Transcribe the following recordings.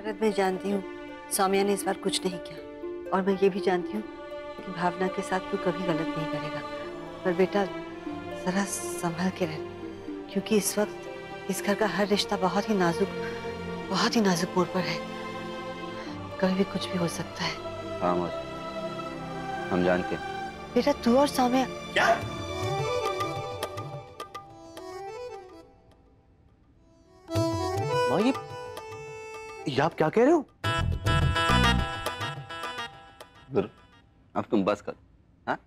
शरद, मैं जानती हूँ सौम्या ने इस बार कुछ नहीं किया, और मैं ये भी जानती हूँ कि भावना के साथ तू कभी गलत नहीं करेगा। पर बेटा जरा संभल के रह, क्योंकि इस वक्त इस घर का हर रिश्ता बहुत ही नाजुक मोड़ पर है। कभी भी कुछ भी हो सकता है। हाँ मौसी, हम जानते हैं। बेटा तू और सौम्या। क्या? माँ ये आप क्या कह रहे हो? गुरु अब तुम बस कर। हाँ,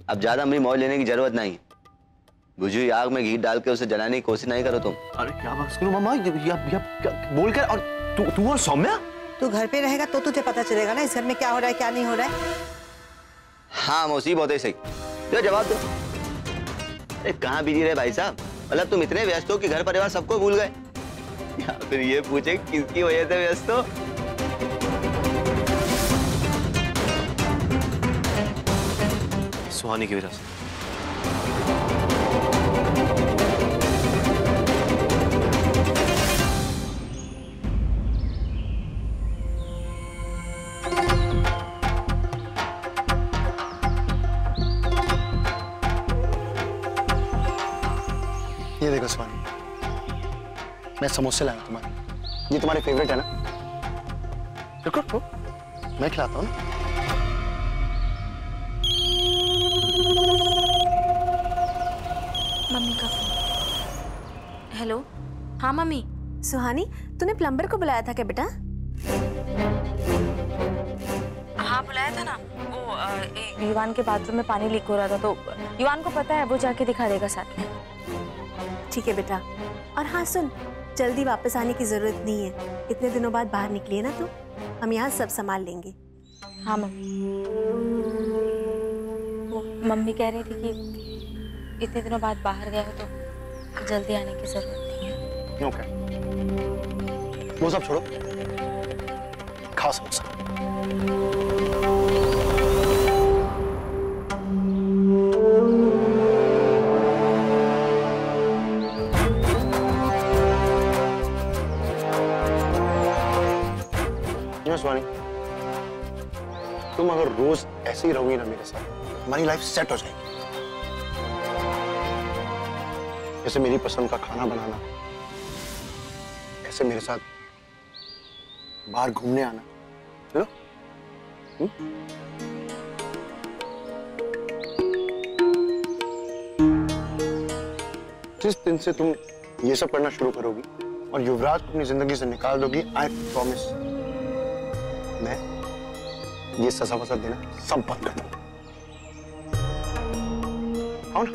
अब ज्यादा मेरी मौज लेने की जरूरत नहीं है। बुझी हुई आग में घी डाल के उसे जलाने की कोशिश नहीं करो तुम। अरे क्या बात करो मामा, ये क्या बोल कर। और तू और सौम्या? तू घर पे रहेगा तो तुझे पता चलेगा ना इस घर में क्या हो रहा है क्या नहीं हो रहा है। हाँ मौसी, बहुत ही सही। तो जवाब दो। अरे कहाँ बिजी रहे भाई साहब? मतलब तुम इतने व्यस्त हो कि घर परिवार सबको भूल गए, या फिर ये पूछे किसकी वजह से व्यस्त हो? सुहानी की वजह से। ये देखो सुहानी, मैं समोसे लाया तुम्हारे। ये तुम्हारे फेवरेट है ना? रुको, मैं खिलाता हूँ ना। मम्मी का फोन। हेलो, हाँ मम्मी। सुहानी, तूने प्लम्बर को बुलाया था क्या बेटा? हाँ बुलाया था ना। वो युवान के बाथरूम में पानी लीक हो रहा था, तो युवान को पता है, वो जाके दिखा देगा साथ में। ठीक है बेटा। और हाँ सुन, जल्दी वापस आने की जरूरत नहीं है। इतने दिनों बाद बाहर निकली है ना तू, हम यहाँ सब संभाल लेंगे। हाँ मम्मी। वो मम्मी कह रही थी कि इतने दिनों बाद बाहर गए हो तो जल्दी आने की जरूरत नहीं है। ओके, वो सब छोड़ो, खाओ समोसा। सुहानी, तुम अगर रोज ऐसे ही रहोगी ना मेरे साथ, हमारी लाइफ सेट हो जाएगी। जैसे मेरी पसंद का खाना बनाना, ऐसे मेरे साथ बाहर घूमने आना, चलो? जिस दिन से तुम ये सब करना शुरू करोगी और युवराज को अपनी जिंदगी से निकाल दोगी, आई प्रॉमिस, मैं ये सजा वसा देना सब बंद कर दूंगा। आओ ना।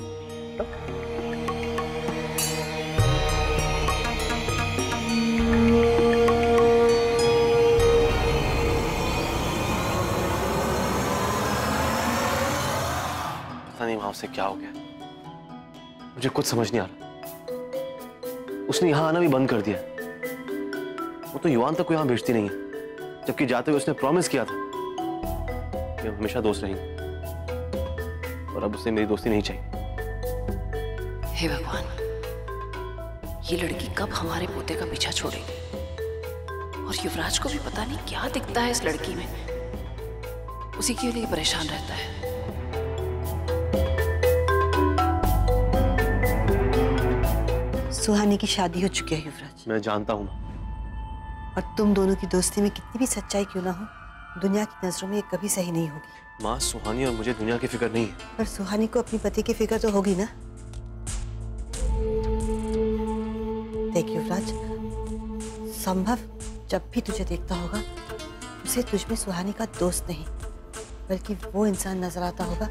पता नहीं वहां से क्या हो गया, मुझे कुछ समझ नहीं आ रहा। उसने यहां आना भी बंद कर दिया। वो तो युवान तक को यहां भेजती नहीं है, जबकि जाते हुए उसने प्रॉमिस किया था कि हम हमेशा दोस्त रहेंगे, और अब उसे मेरी दोस्ती नहीं चाहिए। हे भगवान, ये लड़की कब हमारे पोते का पीछा छोड़ेगी? और युवराज को भी पता नहीं क्या दिखता है इस लड़की में, उसी के लिए परेशान रहता है। सुहानी की शादी हो चुकी है युवराज। मैं जानता हूँ, और तुम दोनों की दोस्ती में कितनी भी सच्चाई क्यों ना हो, दुनिया की नजरों में ये कभी सही नहीं होगी। माँ, सुहानी और मुझे दुनिया की फिक्र नहीं है। पर सुहानी को अपनी पति की फिक्र तो होगी ना। देख युवराज, संभव जब भी तुझे देखता होगा उसे तुझमें सुहानी का दोस्त नहीं, बल्कि वो इंसान नजर आता होगा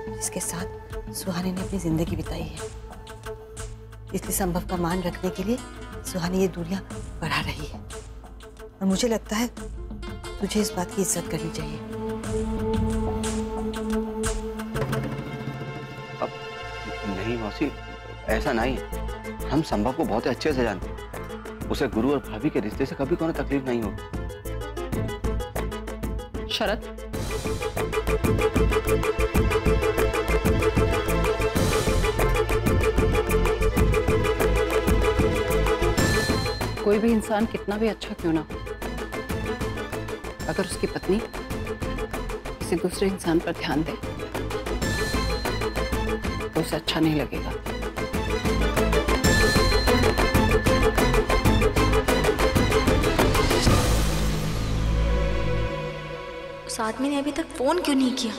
जिसके साथ सुहानी ने अपनी जिंदगी बिताई है। इसलिए संभव का मान रखने के लिए सुहानी ये दूरियां बढ़ा रही है, और मुझे लगता है तुझे इस बात की इज्जत करनी चाहिए। अब नहीं मौसी, ऐसा नहीं है। हम संभव को बहुत अच्छे से जानते हैं। उसे गुरु और भाभी के रिश्ते से कभी कोई तकलीफ नहीं होगी। शरद, कोई भी इंसान कितना भी अच्छा क्यों ना हो, अगर उसकी पत्नी किसी दूसरे इंसान पर ध्यान दे तो उसे अच्छा नहीं लगेगा। उस आदमी ने अभी तक फोन क्यों नहीं किया?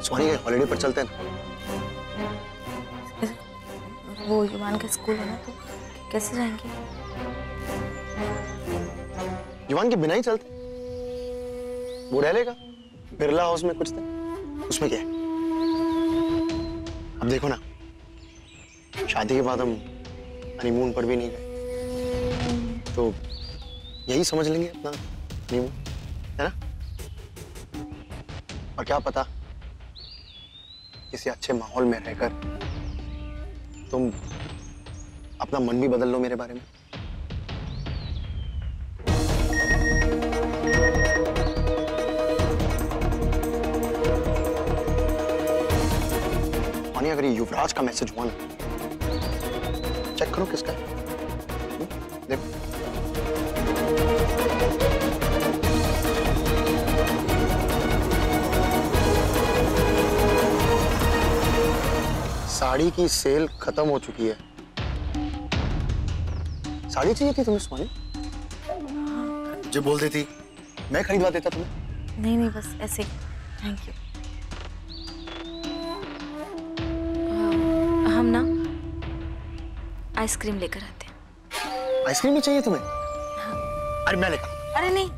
सोनी, हॉलिडे पर चलते हैं ना। वो युवान का स्कूल है ना, तो कैसे जाएंगे? युवान के बिना ही चलते। वो रह लेगा बिरला हाउस में कुछ दिन, उसमें क्या है। अब देखो ना, शादी के बाद हम हनीमून पर भी नहीं गए, तो यही समझ लेंगे अपना हनीमून, है ना। और क्या पता किसी अच्छे माहौल में रहकर तुम अपना मन भी बदल लो मेरे बारे में। मानिए अगर ये युवराज का मैसेज हुआ ना, चेक करो किसका है। देखो, साड़ी की सेल खत्म हो चुकी है। साड़ी चाहिए थी तुम्हें सोनी? जो बोल देती मैं खरीदवा देता तुम्हें। नहीं नहीं, बस ऐसे। Thank you. हम ना आइसक्रीम लेकर आते हैं। आइसक्रीम भी चाहिए तुम्हें? अरे मैं लेकर। अरे नहीं,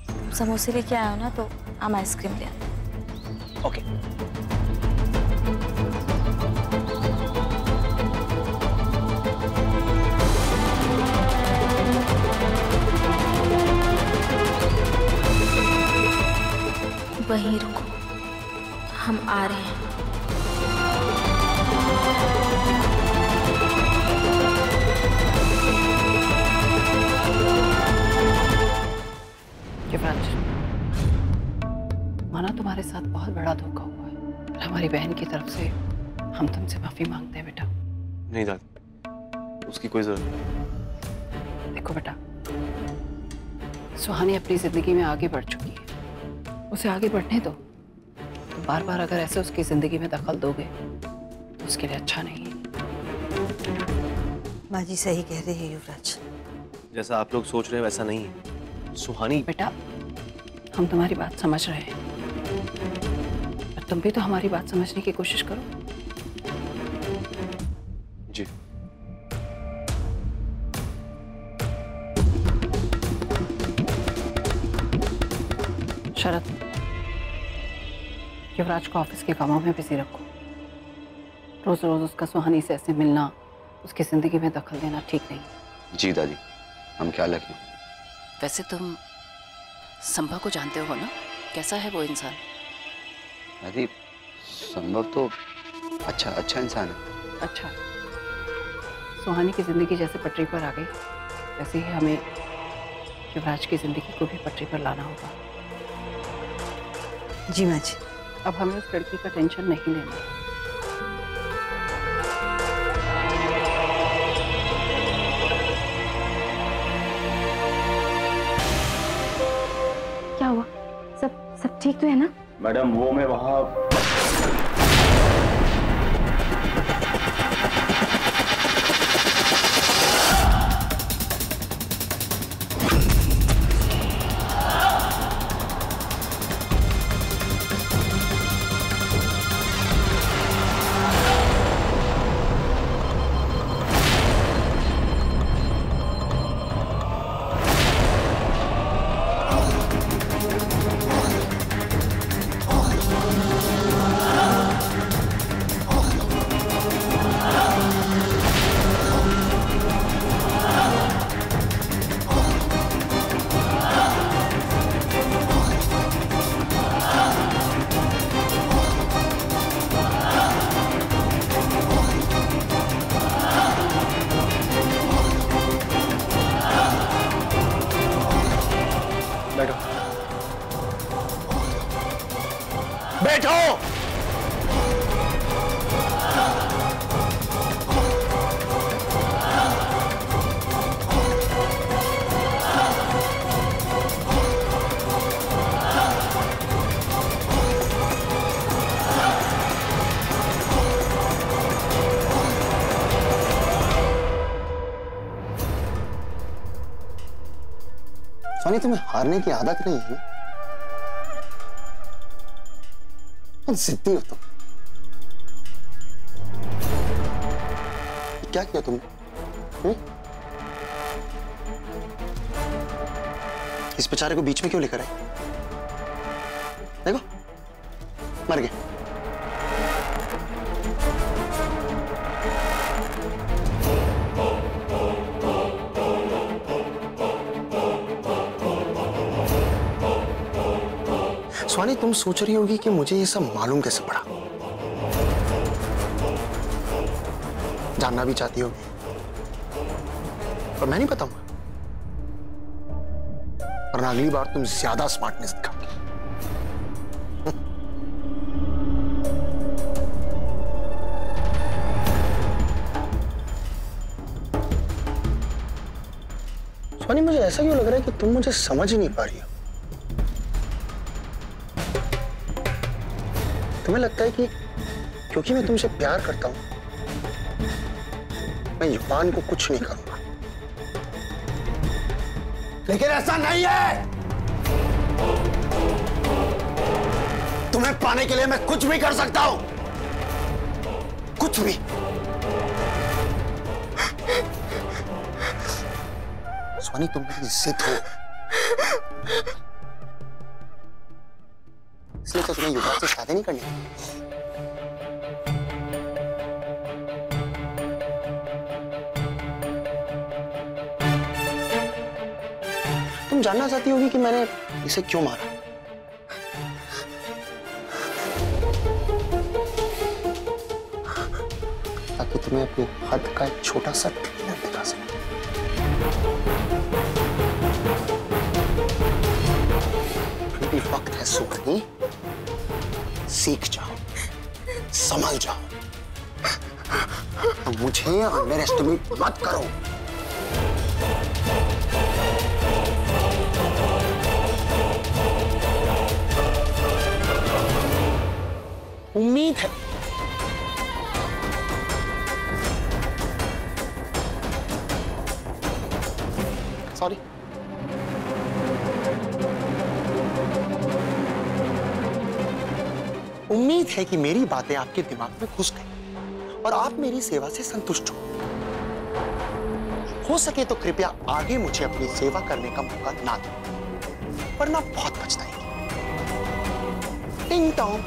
तुम समोसे लेके आए हो ना, तो हम आइसक्रीम ले आते हैं। ओके। वहीं रुको, हम आ रहे हैं। युवराज, माना तुम्हारे साथ बहुत बड़ा धोखा हुआ है। हमारी बहन की तरफ से हम तुमसे माफी मांगते हैं बेटा। नहीं दादी, उसकी कोई जरूरत नहीं। देखो बेटा, सुहानी अपनी जिंदगी में आगे बढ़ चुकी है, उसे आगे बढ़ने दो। तो बार बार अगर ऐसे उसकी जिंदगी में दखल दोगे तो उसके लिए अच्छा नहीं है। माँ जी सही कह रही है युवराज। जैसा आप लोग सोच रहे हैं वैसा नहीं है। सुहानी, बेटा, हम तुम्हारी बात समझ रहे हैं, पर तुम भी तो हमारी बात समझने की कोशिश करो। जी। शरद, युवराज को ऑफिस के कामों में बिजी रखो। रोज रोज उसका सुहानी से ऐसे मिलना, उसकी जिंदगी में दखल देना ठीक नहीं। जी दादी, हम ख्याल रखें। वैसे तुम संभव को जानते हो ना, कैसा है वो इंसान? दादी, संभव तो अच्छा इंसान है। अच्छा, सुहानी की जिंदगी जैसे पटरी पर आ गई, वैसे ही हमें युवराज की जिंदगी को भी पटरी पर लाना होगा। जी माँ जी। अब हमें उस लड़की का टेंशन नहीं लेना। क्या हुआ? सब ठीक तो है ना? मैडम, वो मैं वहां बैठो। स्वानी, तुम्हें हारने की आदत नहीं है? बहुत जिद्दी हो तुम। क्या किया तुमने? इस बेचारे को बीच में क्यों लेकर आए? देखो, मर गए। स्वानी, तुम सोच रही होगी कि मुझे ये सब मालूम कैसे पड़ा। जानना भी चाहती होगी, पर मैं नहीं बताऊंगा, वरना अगली बार तुम ज्यादा स्मार्टनेस दिखाओगे। स्वानी, मुझे ऐसा क्यों लग रहा है कि तुम मुझे समझ ही नहीं पा रही हो। तुम्हें लगता है कि क्योंकि मैं तुमसे प्यार करता हूं, मैं युवान को कुछ नहीं करूंगा। लेकिन ऐसा नहीं है। तुम्हें पाने के लिए मैं कुछ भी कर सकता हूं, कुछ भी। स्वानी, तुम मेरी जिद हो, इसलिए तो तुम्हें युवराज से शादी नहीं करनी। तुम जानना चाहती होगी कि मैंने इसे क्यों मारा। ताकि तुम्हें अपने हद का एक छोटा सा ट्रेलर दिखा सकूं। अभी वक्त है सुहानी, सीख जाओ, संभल जाओ। मुझे अंडर एस्टिमेट मत करो। उम्मीद है सॉरी उम्मीद है कि मेरी बातें आपके दिमाग में घुस गई और आप मेरी सेवा से संतुष्ट हो सके तो कृपया आगे मुझे अपनी सेवा करने का मौका ना दो, वरना बहुत पछताएंगे। टिंग टोंग।